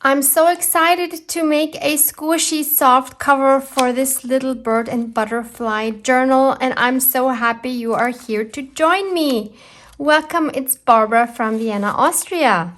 I'm so excited to make a squishy soft cover for this little bird and butterfly journal, and I'm so happy you are here to join me. Welcome, it's Barbara from Vienna, Austria.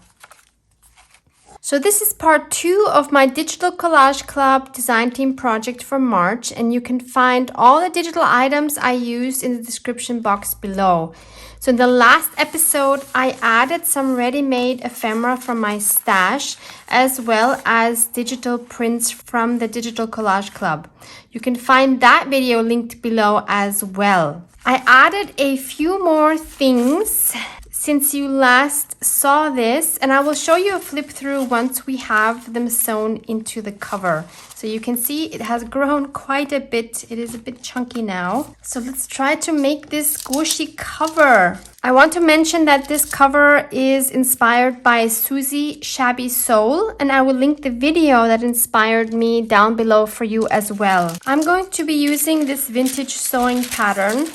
So this is part 2 of my Digital Collage Club design team project for March, and you can find all the digital items I used in the description box below. So in the last episode, I added some ready-made ephemera from my stash, as well as digital prints from the Digital Collage Club. You can find that video linked below as well. I added a few more things since you last saw this, and I will show you a flip through once we have them sewn into the cover. So you can see it has grown quite a bit. It is a bit chunky now. So let's try to make this squishy cover. I want to mention that this cover is inspired by Susie Shabby Soul, and I will link the video that inspired me down below for you as well. I'm going to be using this vintage sewing pattern,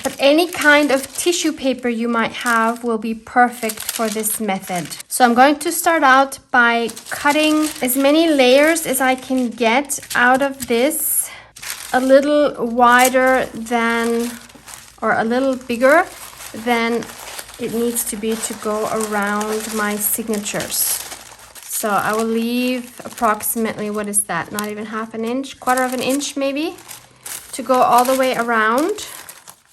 but any kind of tissue paper you might have will be perfect for this method. So I'm going to start out by cutting as many layers as I can get out of this, a little wider than, or a little bigger than it needs to be to go around my signatures. So I will leave approximately, what is that? Not even half an inch, quarter of an inch maybe, to go all the way around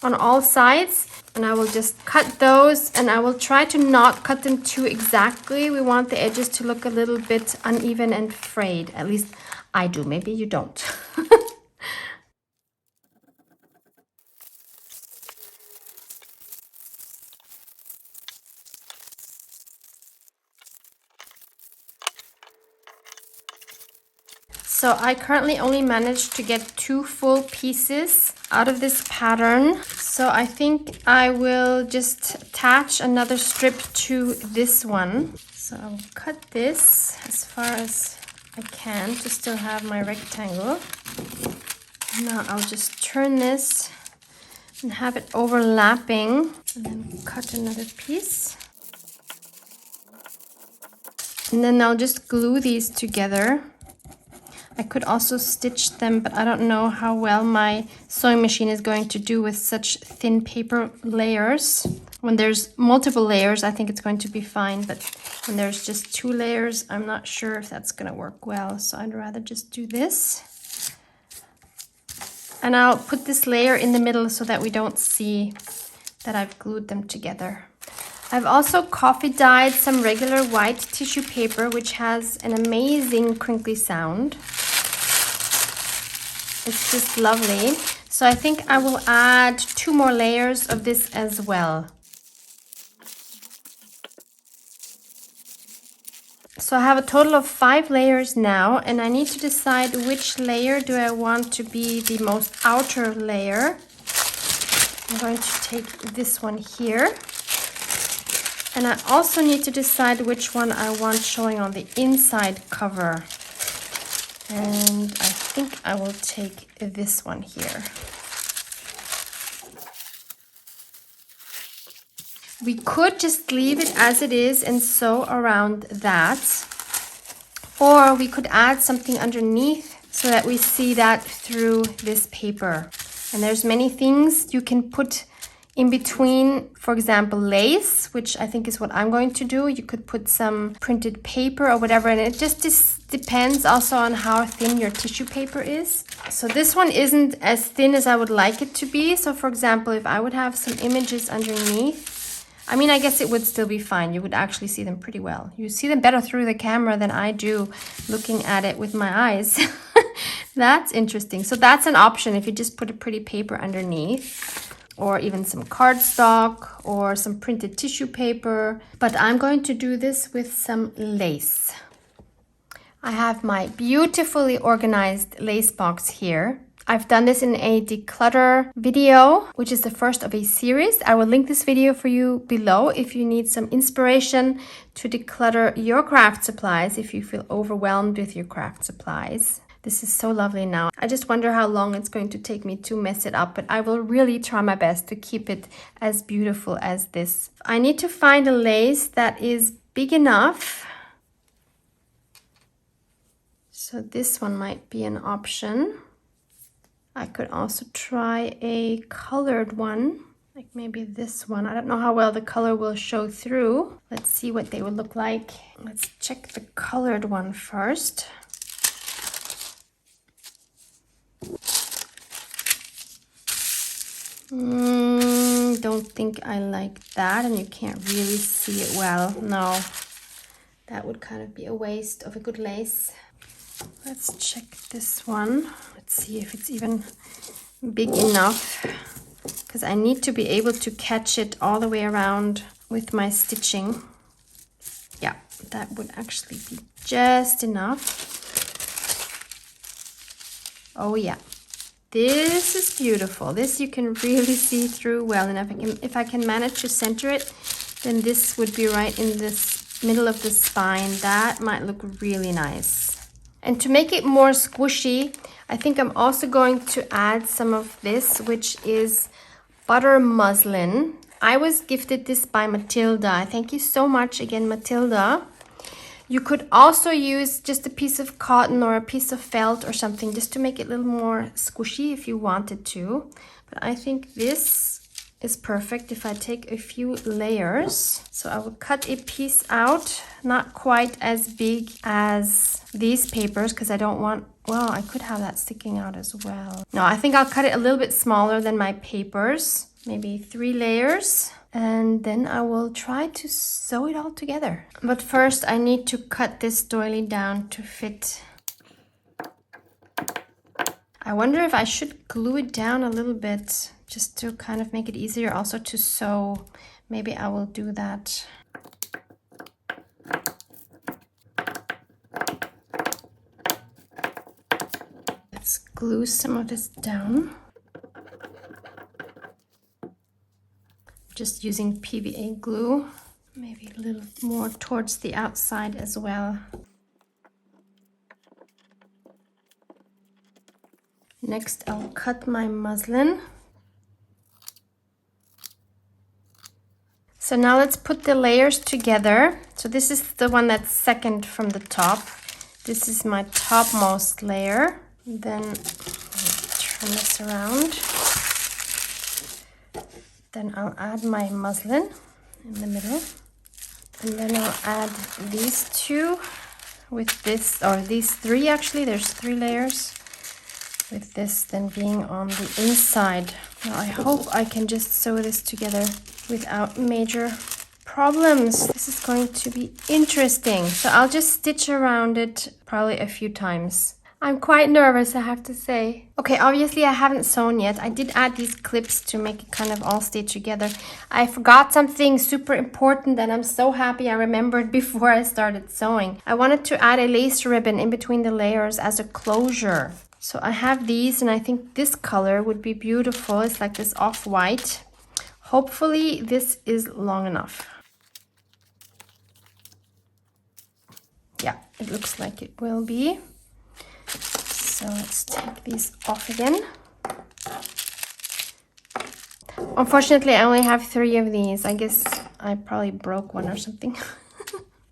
on all sides, and I will just cut those, and I will try to not cut them too exactly. We want the edges to look a little bit uneven and frayed. At least I do, maybe you don't. So I currently only managed to get 2 full pieces out of this pattern. So I think I will just attach another strip to this one. So I'll cut this as far as I can to still have my rectangle. Now I'll just turn this and have it overlapping, and then cut another piece. And then I'll just glue these together. I could also stitch them, but I don't know how well my sewing machine is going to do with such thin paper layers. When there's multiple layers, I think it's going to be fine, but when there's just 2 layers, I'm not sure if that's going to work well. So I'd rather just do this. And I'll put this layer in the middle so that we don't see that I've glued them together. I've also coffee dyed some regular white tissue paper, which has an amazing crinkly sound. It's just lovely. So I think I will add 2 more layers of this as well. So I have a total of 5 layers now, and I need to decide which layer do I want to be the most outer layer. I'm going to take this one here. And I also need to decide which one I want showing on the inside cover. And I think I will take this one here. We could just leave it as it is and sew around that. Or we could add something underneath so that we see that through this paper. And there's many things you can put in between, for example, lace, which I think is what I'm going to do. You could put some printed paper or whatever, and it just depends also on how thin your tissue paper is. So this one isn't as thin as I would like it to be. So for example, if I would have some images underneath, I mean, I guess it would still be fine. You would actually see them pretty well. You see them better through the camera than I do looking at it with my eyes. That's interesting. So that's an option if you just put a pretty paper underneath, or even some cardstock or some printed tissue paper. But I'm going to do this with some lace. I have my beautifully organized lace box here. I've done this in a declutter video, which is the first of a series. I will link this video for you below if you need some inspiration to declutter your craft supplies, if you feel overwhelmed with your craft supplies. This is so lovely now. I just wonder how long it's going to take me to mess it up, but I will really try my best to keep it as beautiful as this. I need to find a lace that is big enough So this one might be an option. I could also try a colored one, like maybe this one. I don't know how well the color will show through. Let's see what they would look like. Let's check the colored one first. Don't think I like that, and you can't really see it well. No, that would kind of be a waste of a good lace. Let's check this one. Let's see if it's even big enough, because I need to be able to catch it all the way around with my stitching. Yeah, that would actually be just enough. Oh yeah. This is beautiful. This you can really see through well, and if I can manage to center it, then this would be right in this middle of the spine. That might look really nice. And to make it more squishy, I think I'm also going to add some of this, which is butter muslin. I was gifted this by Matilda. Thank you so much again, Matilda. You could also use just a piece of cotton or a piece of felt or something just to make it a little more squishy if you wanted to. But I think this is perfect if I take a few layers. So I will cut a piece out, not quite as big as these papers because I don't want, well, I could have that sticking out as well. No, I think I'll cut it a little bit smaller than my papers, maybe 3 layers. And then I will try to sew it all together. But first I need to cut this doily down to fit. I wonder if I should glue it down a little bit just to kind of make it easier also to sew. Maybe I will do that. Let's glue some of this down. Just using PVA glue, maybe a little more towards the outside as well. Next, I'll cut my muslin. So now let's put the layers together. So this is the one that's second from the top. This is my topmost layer. Then turn this around. Then I'll add my muslin in the middle. And then I'll add these two with this, or these 3 actually, there's 3 layers. With this then being on the inside. Now I hope I can just sew this together without major problems. This is going to be interesting. So I'll just stitch around it probably a few times. I'm quite nervous, I have to say. Okay, obviously I haven't sewn yet. I did add these clips to make it kind of all stay together. I forgot something super important and I'm so happy I remembered before I started sewing. I wanted to add a lace ribbon in between the layers as a closure. So I have these and I think this color would be beautiful. It's like this off-white. Hopefully this is long enough. Yeah, it looks like it will be. So let's take these off again. Unfortunately, I only have 3 of these. I guess I probably broke one or something.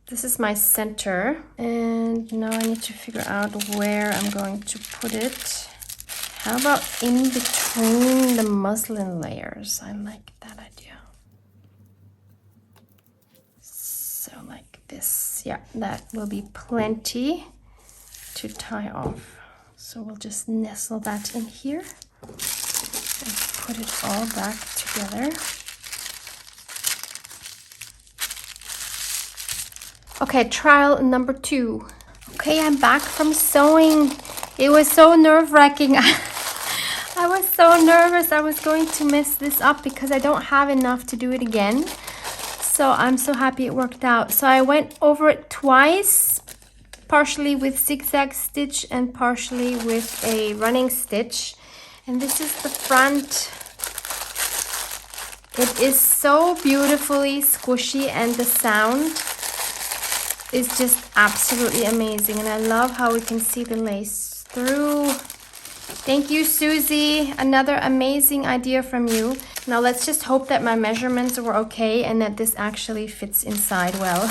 This is my center. And now I need to figure out where I'm going to put it. How about in between the muslin layers? I like that idea. So like this. Yeah, that will be plenty to tie off. So we'll just nestle that in here and put it all back together. Okay, trial number 2. Okay, I'm back from sewing. It was so nerve-wracking. I was so nervous I was going to mess this up because I don't have enough to do it again. So I'm so happy it worked out. So I went over it twice, partially with zigzag stitch and partially with a running stitch. And this is the front. It is so beautifully squishy and the sound is just absolutely amazing. And I love how we can see the lace through. Thank you, Susie. Another amazing idea from you. Now let's just hope that my measurements were okay and that this actually fits inside well.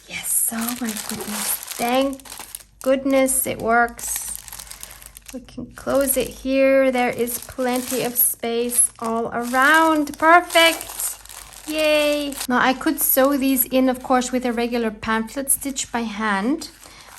Yes, oh my goodness. Thank goodness it works. We can close it here. There is plenty of space all around. Perfect. Yay. Now I could sew these in, of course, with a regular pamphlet stitch by hand,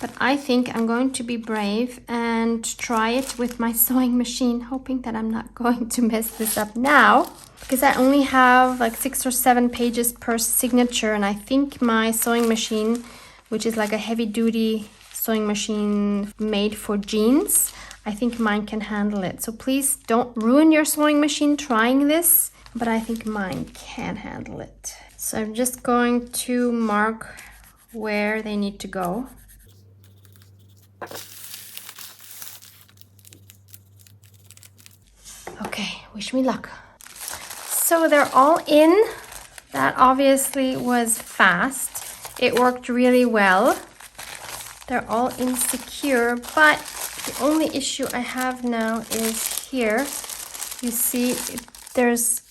but I think I'm going to be brave and try it with my sewing machine, hoping that I'm not going to mess this up now, because I only have like 6 or 7 pages per signature, and I think my sewing machine, which is like a heavy duty sewing machine made for jeans, I think mine can handle it. So please don't ruin your sewing machine trying this, but I think mine can handle it. So I'm just going to mark where they need to go. Okay, wish me luck. So they're all in. That obviously was fast. It worked really well. They're all insecure, but the only issue I have now is here. You see, there's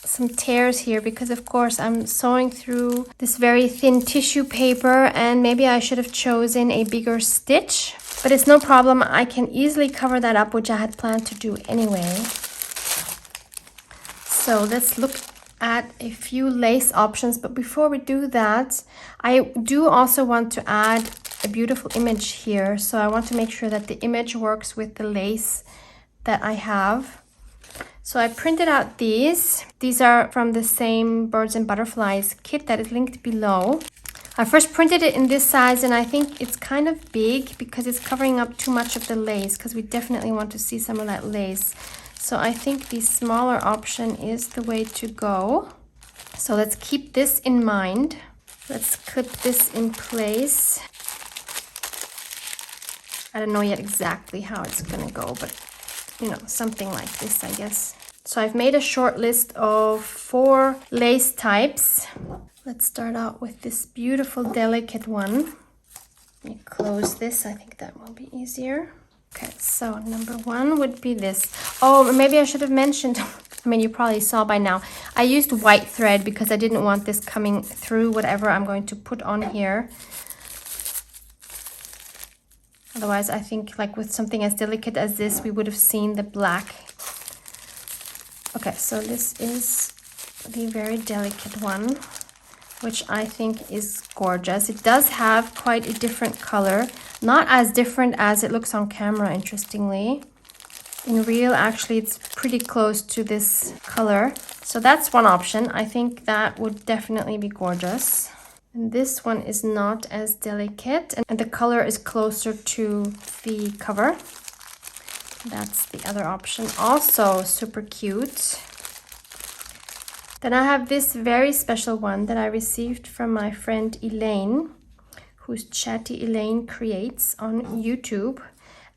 some tears here because, of course, I'm sewing through this very thin tissue paper, and maybe I should have chosen a bigger stitch, but it's no problem. I can easily cover that up, which I had planned to do anyway. So let's look at a few lace options, but before we do that, I do also want to add a beautiful image here. So I want to make sure that the image works with the lace that I have. So I printed out these. These are from the same Birds and Butterflies kit that is linked below. I first printed it in this size, and I think it's kind of big because it's covering up too much of the lace, because we definitely want to see some of that lace. So I think the smaller option is the way to go. So let's keep this in mind. Let's clip this in place. I don't know yet exactly how it's gonna go, but you know, something like this, I guess. So I've made a short list of 4 lace types. Let's start out with this beautiful delicate one. Let me close this, I think that will be easier. Okay, so number 1 would be this. Oh, maybe I should have mentioned, I mean, you probably saw by now, I used white thread because I didn't want this coming through whatever I'm going to put on here. Otherwise, I think like with something as delicate as this, we would have seen the black. Okay, so this is the very delicate one, which I think is gorgeous. It does have quite a different color, not as different as it looks on camera, interestingly. In real, actually, it's pretty close to this color. So that's one option. I think that would definitely be gorgeous. And this one is not as delicate, and the color is closer to the cover. That's the other option, also super cute. Then I have this very special one that I received from my friend Elaine, who's Chatty Elaine Creates on YouTube.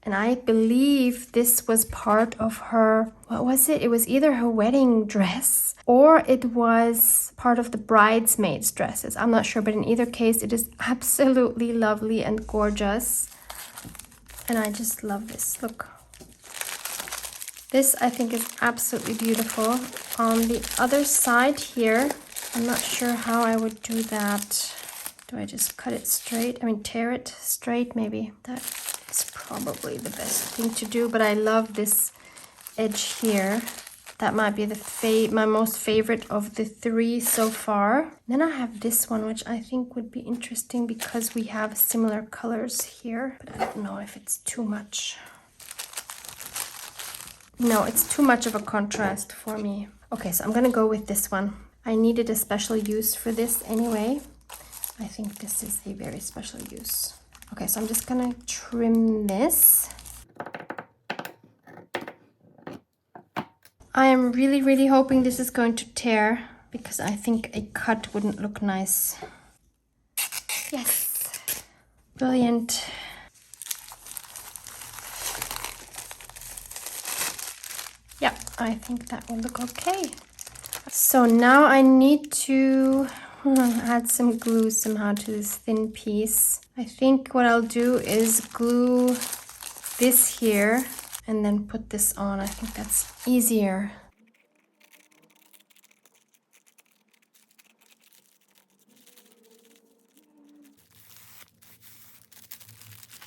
And I believe this was part of her, what was it? It was either her wedding dress or it was part of the bridesmaids' dresses. I'm not sure, but in either case, it is absolutely lovely and gorgeous. And I just love this, look. This I think is absolutely beautiful. On the other side here, I'm not sure how I would do that. Do I just cut it straight? I mean, tear it straight maybe. That is probably the best thing to do, but I love this edge here. That might be my most favorite of the 3 so far. Then I have this one, which I think would be interesting because we have similar colors here, but I don't know if it's too much. No, it's too much of a contrast for me. Okay, so I'm gonna go with this one. I needed a special use for this anyway. I think this is a very special use. Okay, so I'm just gonna trim this. I am really, really hoping this is going to tear because I think a cut wouldn't look nice. Yes, brilliant. Yeah, I think that will look okay. So now I need to add some glue somehow to this thin piece. I think what I'll do is glue this here and then put this on. I think that's easier.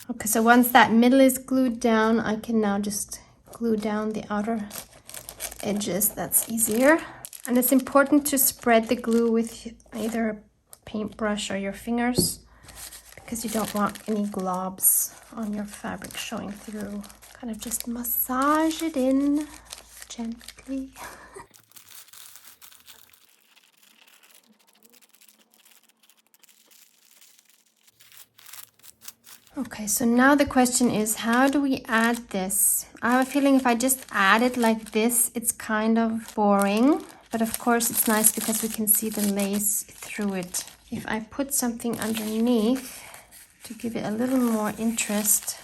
Okay, so once that middle is glued down, I can now just glue down the outer edges. That's easier. And it's important to spread the glue with either a paintbrush or your fingers, because you don't want any globs on your fabric showing through. Kind of just massage it in gently. Okay, so now the question is, how do we add this? I have a feeling if I just add it like this, it's kind of boring. But of course it's nice because we can see the lace through it. If I put something underneath to give it a little more interest,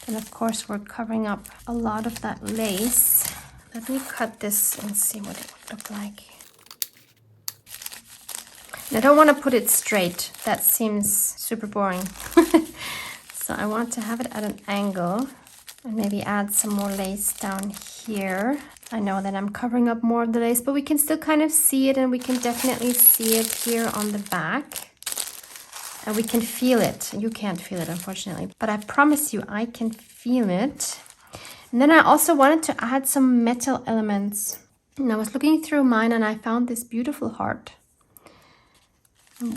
then of course we're covering up a lot of that lace. Let me cut this and see what it would look like. And I don't want to put it straight. That seems super boring. So I want to have it at an angle and maybe add some more lace down here. I know that I'm covering up more of the lace, but we can still kind of see it, and we can definitely see it here on the back. And we can feel it. You can't feel it, unfortunately, but I promise you I can feel it. And then I also wanted to add some metal elements. And I was looking through mine and I found this beautiful heart.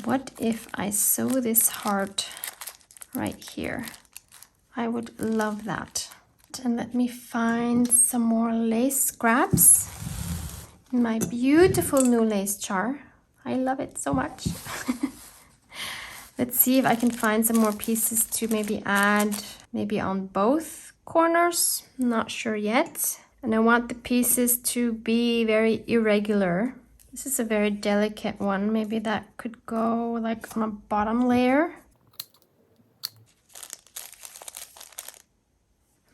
What if I sew this heart right here? I would love that. And let me find some more lace scraps in my beautiful new lace jar. I love it so much. Let's see if I can find some more pieces to maybe add, maybe on both corners. I'm not sure yet. And I want the pieces to be very irregular. This is a very delicate one. Maybe that could go like on a bottom layer.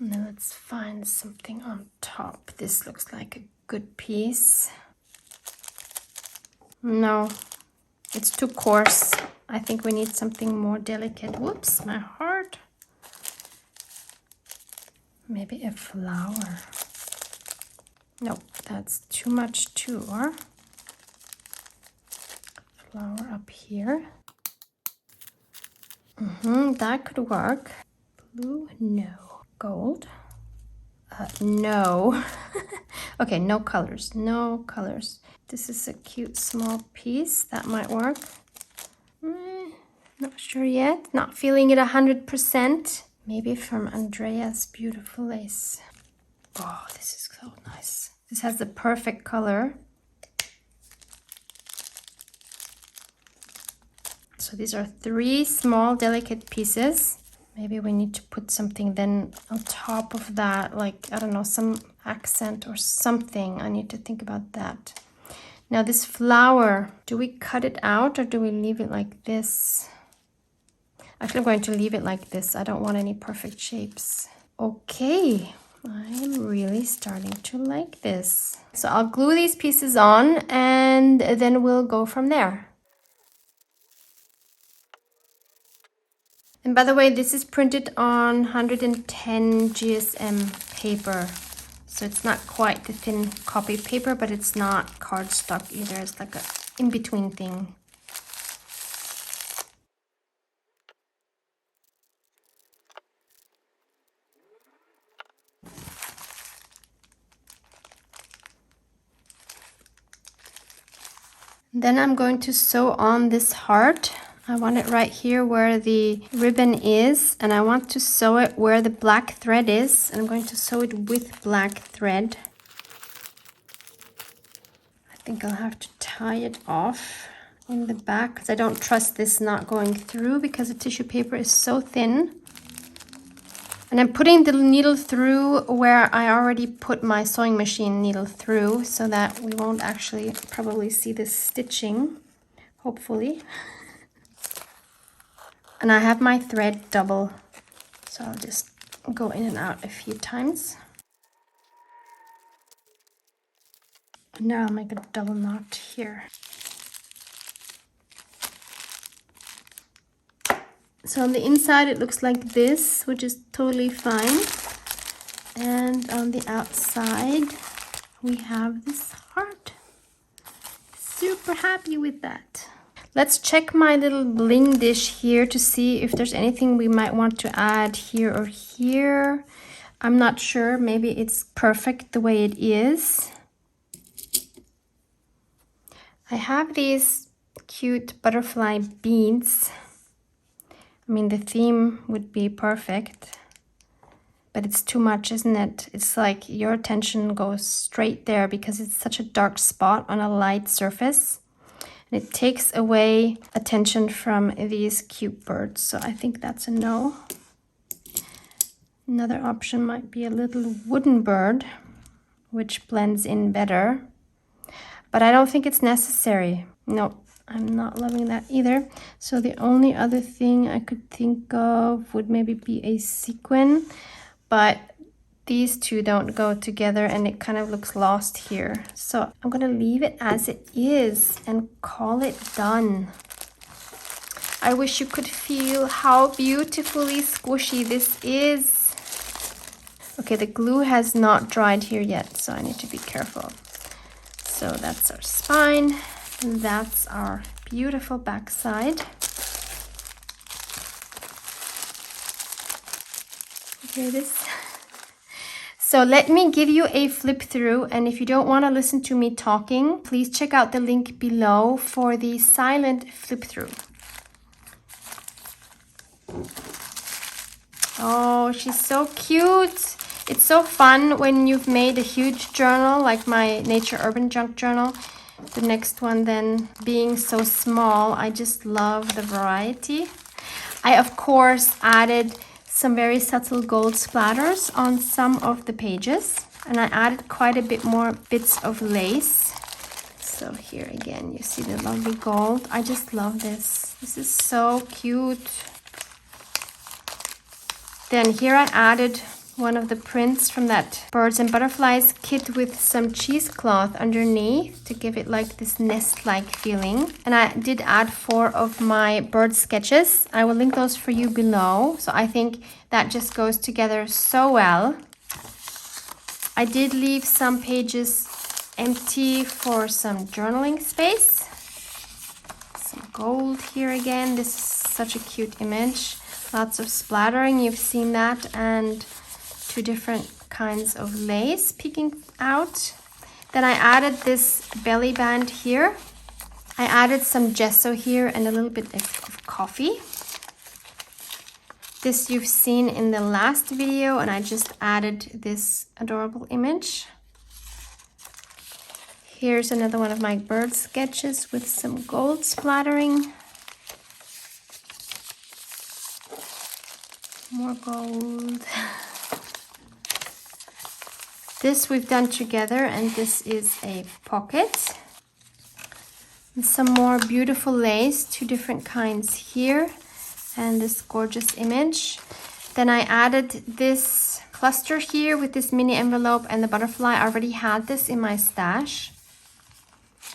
And then let's find something on top. This looks like a good piece. No, it's too coarse. I think we need something more delicate. Whoops, my heart. Maybe a flower. Nope, that's too much too, or? Flower up here. That could work. Blue, no. Gold, no. Okay, no colors, no colors. This is a cute small piece that might work. Not sure yet, not feeling it 100%. Maybe from Andrea's beautiful lace. Oh, this is so nice. This has the perfect color. So these are 3 small delicate pieces. Maybe we need to put something then on top of that, like, I don't know, some accent or something. I need to think about that. Now this flower, do we cut it out or do we leave it like this? Actually, I'm going to leave it like this. I don't want any perfect shapes. Okay, I'm really starting to like this. So I'll glue these pieces on and then we'll go from there. And by the way, this is printed on 110 GSM paper. So it's not quite the thin copy paper, but it's not cardstock either. It's like a in-between thing. Then I'm going to sew on this heart. I want it right here where the ribbon is, and I want to sew it where the black thread is. And I'm going to sew it with black thread. I think I'll have to tie it off in the back because I don't trust this not going through because the tissue paper is so thin. And I'm putting the needle through where I already put my sewing machine needle through so that we won't actually probably see this stitching, hopefully. And I have my thread double, so I'll just go in and out a few times. And now I'll make a double knot here. So on the inside it looks like this, which is totally fine. And on the outside we have this heart. Super happy with that. Let's check my little bling dish here to see if there's anything we might want to add here or here. I'm not sure, maybe it's perfect the way it is. I have these cute butterfly beads. I mean, the theme would be perfect, but it's too much, isn't it? It's like your attention goes straight there because it's such a dark spot on a light surface. And it takes away attention from these cute birds. So I think that's a no. Another option might be a little wooden bird, which blends in better. But I don't think it's necessary. No, I'm not loving that either. So the only other thing I could think of would maybe be a sequin. But these two don't go together and it kind of looks lost here. So I'm going to leave it as it is and call it done. I wish you could feel how beautifully squishy this is. Okay, the glue has not dried here yet, so I need to be careful. So that's our spine, and that's our beautiful backside. Here it is. So let me give you a flip through, and if you don't want to listen to me talking, please check out the link below for the silent flip through. Oh, she's so cute. It's so fun when you've made a huge journal, like my Nature Urban Junk journal. The next one then being so small, I just love the variety. I, of course, added some very subtle gold splatters on some of the pages. And I added quite a bit more bits of lace. So here again, you see the lovely gold. I just love this. This is so cute. Then here I added one of the prints from that birds and butterflies kit with some cheesecloth underneath to give it like this nest-like feeling. And I did add 4 of my bird sketches. I will link those for you below. So I think that just goes together so well. I did leave some pages empty for some journaling space. Some gold here again. This is such a cute image. Lots of splattering, you've seen that, and 2 different kinds of lace peeking out. Then I added this belly band here. I added some gesso here and a little bit of coffee. This you've seen in the last video, and I just added this adorable image. Here's another one of my bird sketches with some gold splattering. More gold. This we've done together, and this is a pocket. And some more beautiful lace, 2 different kinds here, and this gorgeous image. Then I added this cluster here with this mini envelope and the butterfly. I already had this in my stash,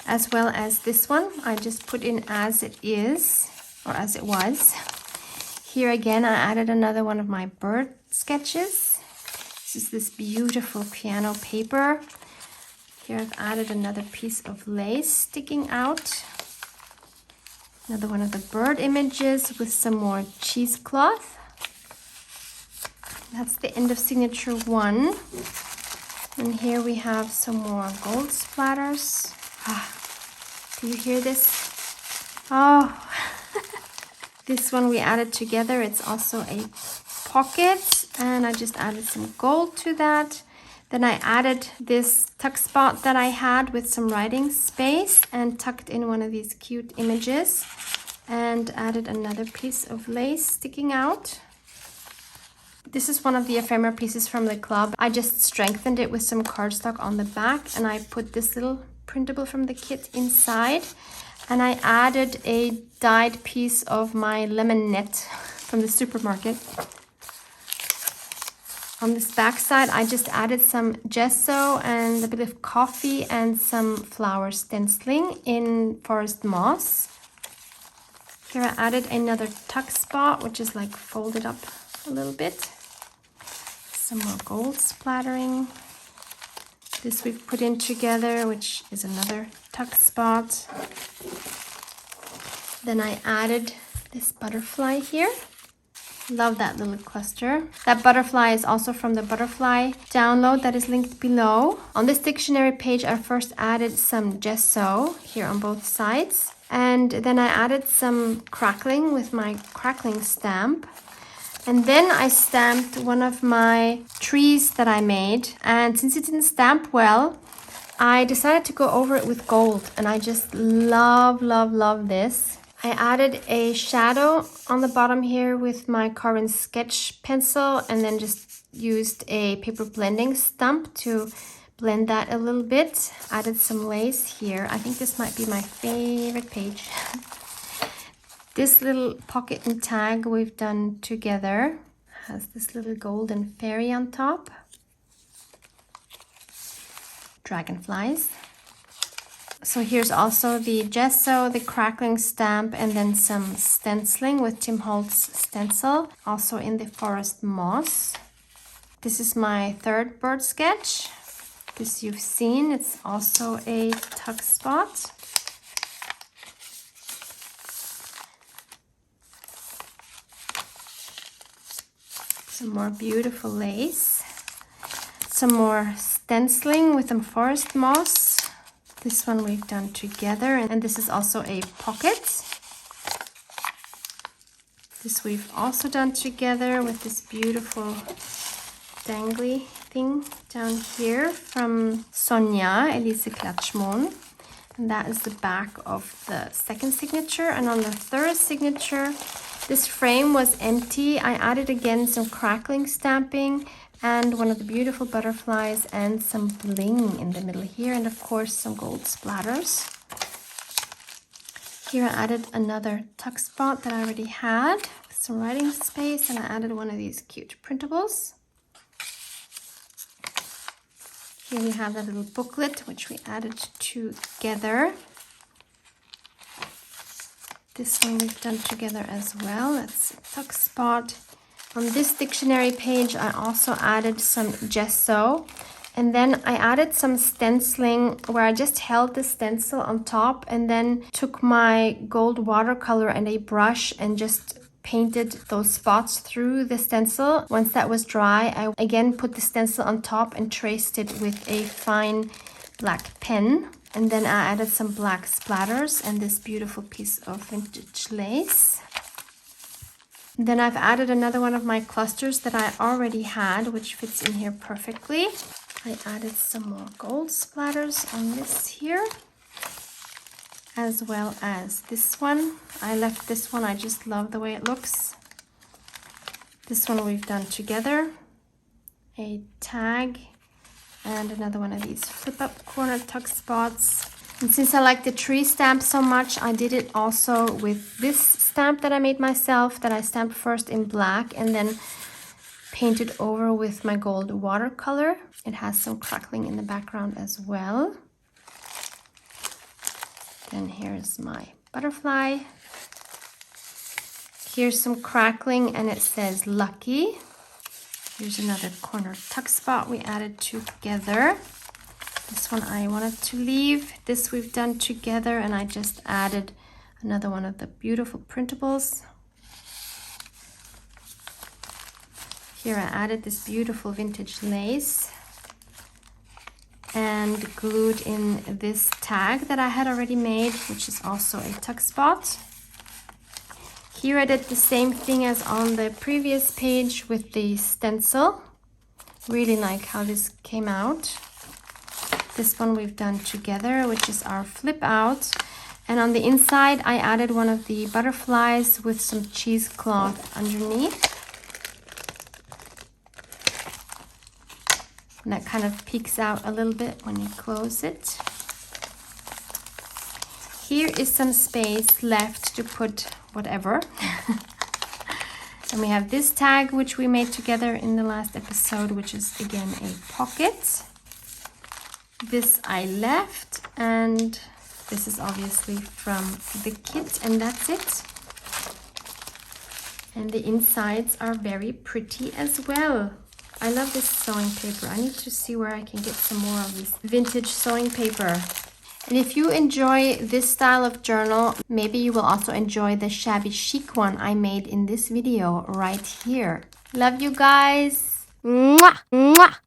as well as this one. I just put in as it is, or as it was. Here again, I added another one of my bird sketches. This is this beautiful piano paper. Here I've added another piece of lace sticking out. Another one of the bird images with some more cheesecloth. That's the end of signature 1. And here we have some more gold splatters. Do you hear this? Oh, this one we added together. It's also a pocket, and I just added some gold to that. Then I added this tuck spot that I had with some writing space and tucked in one of these cute images, and added another piece of lace sticking out. This is one of the ephemera pieces from the club. I just strengthened it with some cardstock on the back, and I put this little printable from the kit inside, and I added a dyed piece of my lemon net from the supermarket. On this back side, I just added some gesso and a bit of coffee and some flower stenciling in forest moss. Here I added another tuck spot, which is like folded up a little bit. Some more gold splattering. This we've put in together, which is another tuck spot. Then I added this butterfly here. Love that little cluster. That butterfly is also from the butterfly download that is linked below. On this dictionary page, I first added some gesso here on both sides. And then I added some crackling with my crackling stamp. And then I stamped one of my trees that I made. And since it didn't stamp well, I decided to go over it with gold. And I just love, love, love this. I added a shadow on the bottom here with my carbon sketch pencil and then just used a paper blending stump to blend that a little bit. Added some lace here. I think this might be my favorite page. This little pocket and tag we've done together has this little golden fairy on top. Dragonflies. So here's also the gesso, the crackling stamp, and then some stenciling with Tim Holtz stencil, also in the forest moss. This is my third bird sketch. This you've seen, it's also a tuck spot. Some more beautiful lace. Some more stenciling with some forest moss. This one we've done together, and this is also a pocket. This we've also done together with this beautiful dangly thing down here from Sonja Elise Klatschmon. And that is the back of the second signature. And on the third signature, this frame was empty. I added again some crackling stamping and one of the beautiful butterflies and some bling in the middle here, and of course some gold splatters. Here I added another tuck spot that I already had with some writing space, and I added one of these cute printables. Here we have that little booklet which we added together. This one we've done together as well. That's a tuck spot. On this dictionary page, I also added some gesso, and then I added some stenciling where I just held the stencil on top and then took my gold watercolor and a brush and just painted those spots through the stencil. Once that was dry, I again put the stencil on top and traced it with a fine black pen. And then I added some black splatters and this beautiful piece of vintage lace. Then I've added another one of my clusters that I already had, which fits in here perfectly. I added some more gold splatters on this here, as well as this one. I left this one, I just love the way it looks. This one we've done together, a tag, and another one of these flip-up corner tuck spots. And since I like the tree stamp so much, I did it also with this stamp that I made myself, that I stamped first in black and then painted over with my gold watercolor. It has some crackling in the background as well. Then here's my butterfly. Here's some crackling and it says lucky. Here's another corner tuck spot we added together. This one I wanted to leave. This we've done together, and I just added another one of the beautiful printables. Here I added this beautiful vintage lace and glued in this tag that I had already made, which is also a tuck spot. Here I did the same thing as on the previous page with the stencil. Really like how this came out. This one we've done together, which is our flip out. And on the inside, I added one of the butterflies with some cheesecloth underneath. And that kind of peeks out a little bit when you close it. Here is some space left to put whatever. And we have this tag, which we made together in the last episode, which is again a pocket. This I left, and this is obviously from the kit, and that's it. And the insides are very pretty as well. I love this sewing paper. I need to see where I can get some more of this vintage sewing paper. And if you enjoy this style of journal, maybe you will also enjoy the shabby chic one I made in this video right here. Love you guys. Mwah, mwah.